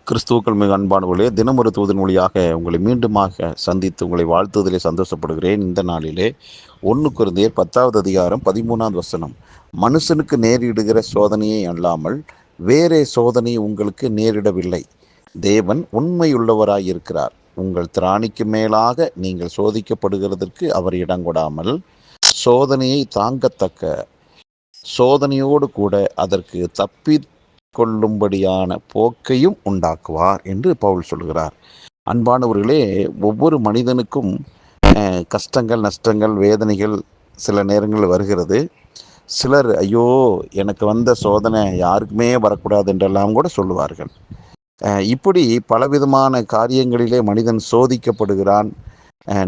கிறிஸ்துவுக்கள் மிக அன்பானவர்களே, தினமொரு தூதன் மொழியாக உங்களை மீண்டுமாக சந்தித்து உங்களை வாழ்த்துவதிலே சந்தோஷப்படுகிறேன். இந்த நாளிலே 1 கொரிந்தியர் 10வது அதிகாரம் 13வது வசனம், மனுஷனுக்கு நேரிடுகிற சோதனையை அல்லாமல் வேறே சோதனை உங்களுக்கு நேரிடவில்லை. தேவன் உண்மையுள்ளவராயிருக்கிறார். உங்கள் திராணிக்கு மேலாக நீங்கள் சோதிக்கப்படுகிறதற்கு அவர் இடங்கொடாமல் சோதனையை தாங்கத்தக்க சோதனையோடு கூட அதற்கு தப்பி கொள்ளும்படியான போக்கையும் உண்டாக்குவார் என்று பவுல் சொல்கிறார். அன்பானவர்களே, ஒவ்வொரு மனிதனுக்கும் கஷ்டங்கள், நஷ்டங்கள், வேதனைகள் சில நேரங்களில் வருகிறது. சிலர் ஐயோ எனக்கு வந்த சோதனை யாருக்குமே வரக்கூடாது என்றெல்லாம் கூட சொல்லுவார்கள். இப்படி பலவிதமான காரியங்களிலே மனிதன் சோதிக்கப்படுகிறான்,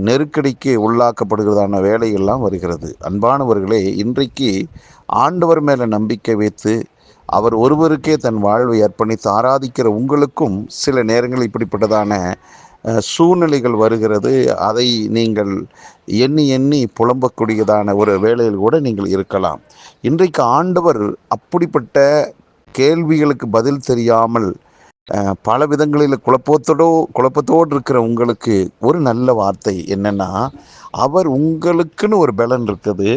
நெருக்கடிக்கு உள்ளாக்கப்படுகிறதான வேலையெல்லாம் வருகிறது. அன்பானவர்களே, இன்றைக்கு ஆண்டவர் மேலே நம்பிக்கை வைத்து அவர் ஒருவருக்கே தன் வாழ்வை அர்ப்பணித்து ஆராதிக்கிற உங்களுக்கும் சில நேரங்கள் இப்படிப்பட்டதான சூழ்நிலைகள் வருகிறது. அதை நீங்கள் எண்ணி எண்ணி புலம்பக்கூடியதான ஒரு வேளையில் கூட நீங்கள் இருக்கலாம். இன்றைக்கு ஆண்டவர் அப்படிப்பட்ட கேள்விகளுக்கு பதில் தெரியாமல் பல விதங்களில் குழப்பத்தோடு இருக்கிற உங்களுக்கு ஒரு நல்ல வார்த்தை என்னன்னா, அவர் உங்களுக்குன்னு ஒரு பலன் இருக்குது.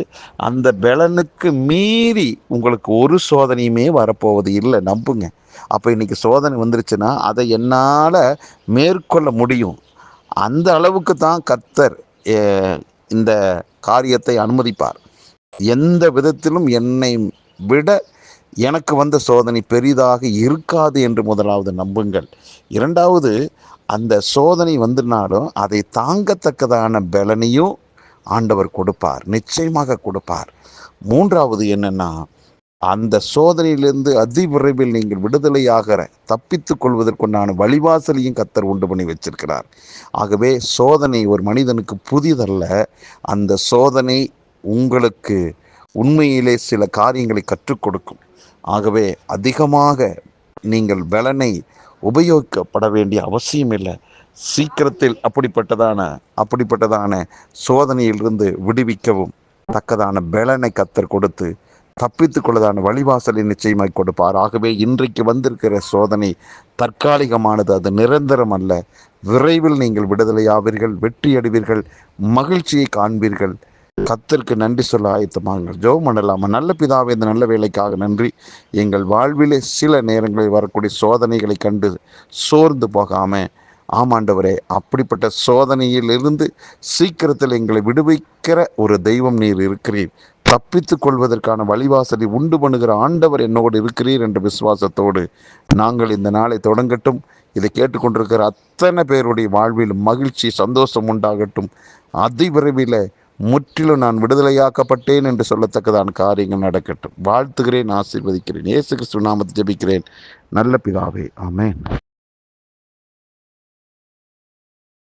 அந்த பலனுக்கு மீறி உங்களுக்கு ஒரு சோதனையுமே வரப்போவது இல்லை, நம்புங்க. அப்போ இன்னைக்கு சோதனை வந்துருச்சுன்னா அதை என்னால் மேற்கொள்ள முடியும். அந்த அளவுக்கு தான் கர்த்தர் இந்த காரியத்தை அனுமதிப்பார். எந்த விதத்திலும் என்னை விட எனக்கு வந்த சோதனை பெரிதாக இருக்காது என்று முதலாவது நம்புங்கள். இரண்டாவது, அந்த சோதனை வந்துனாலும் அதை தாங்கத்தக்கதான பலனையும் ஆண்டவர் கொடுப்பார், நிச்சயமாக கொடுப்பார். மூன்றாவது என்னன்னா, அந்த சோதனையிலிருந்து அதிவிரைவில் நீங்கள் விடுதலையாகிற தப்பித்து கொள்வதற்குண்டான வழிவாசலையும் கர்த்தர் உண்டு பண்ணி வச்சிருக்கிறார். ஆகவே சோதனை ஒரு மனிதனுக்கு புதிதல்ல. அந்த சோதனை உங்களுக்கு உண்மையிலே சில காரியங்களை கற்றுக் கொடுக்கும். ஆகவே அதிகமாக நீங்கள் பலனை உபயோகிக்கப்பட வேண்டிய அவசியம் இல்லை. சீக்கிரத்தில் அப்படிப்பட்டதான சோதனையிலிருந்து விடுவிக்கவும் தக்கதான பலனை கர்த்தர் கொடுத்து தப்பித்து கொள்ளதான வழிவாசலை நிச்சயமாய் கொடுப்பார். ஆகவே இன்றைக்கு வந்திருக்கிற சோதனை தற்காலிகமானது, அது நிரந்தரம் அல்ல. விரைவில் நீங்கள் விடுதலையாவீர்கள், வெற்றி அடைவீர்கள், மகிழ்ச்சியை காண்பீர்கள். கர்த்தருக்கு நன்றி சொல்ல ஆயத்தமாங்கள். ஜெபம் பண்ணலாமா? நல்ல பிதாவே, இந்த நல்ல வேலைக்காக நன்றி. எங்கள் வாழ்விலே சில நேரங்களில் வரக்கூடிய சோதனைகளை கண்டு சோர்ந்து போகாம, ஆமாண்டவரே, அப்படிப்பட்ட சோதனையிலிருந்து சீக்கிரத்தில் எங்களை விடுவிக்கிற ஒரு தெய்வம் நீர் இருக்கிறீர். தப்பித்து கொள்வதற்கான வழிவாசலை உண்டு பண்ணுகிற ஆண்டவர் என்னோடு இருக்கிறீர் என்ற விசுவாசத்தோடு நாங்கள் இந்த நாளை தொடங்கட்டும். இதை கேட்டுக்கொண்டிருக்கிற அத்தனை பேருடைய வாழ்வில் மகிழ்ச்சி, சந்தோஷம் உண்டாகட்டும். அதிவிரைவில் முற்றிலும் நான் விடுதலையாக்கப்பட்டேன் என்று சொல்லத்தக்கதான காரியங்கள் நடக்கட்டும். வாழ்த்துகிறேன், ஆசீர்வதிக்கிறேன். இயேசு கிறிஸ்து நாமத்தில் ஜெபிக்கிறேன் நல்ல பிதாவே, ஆமென்.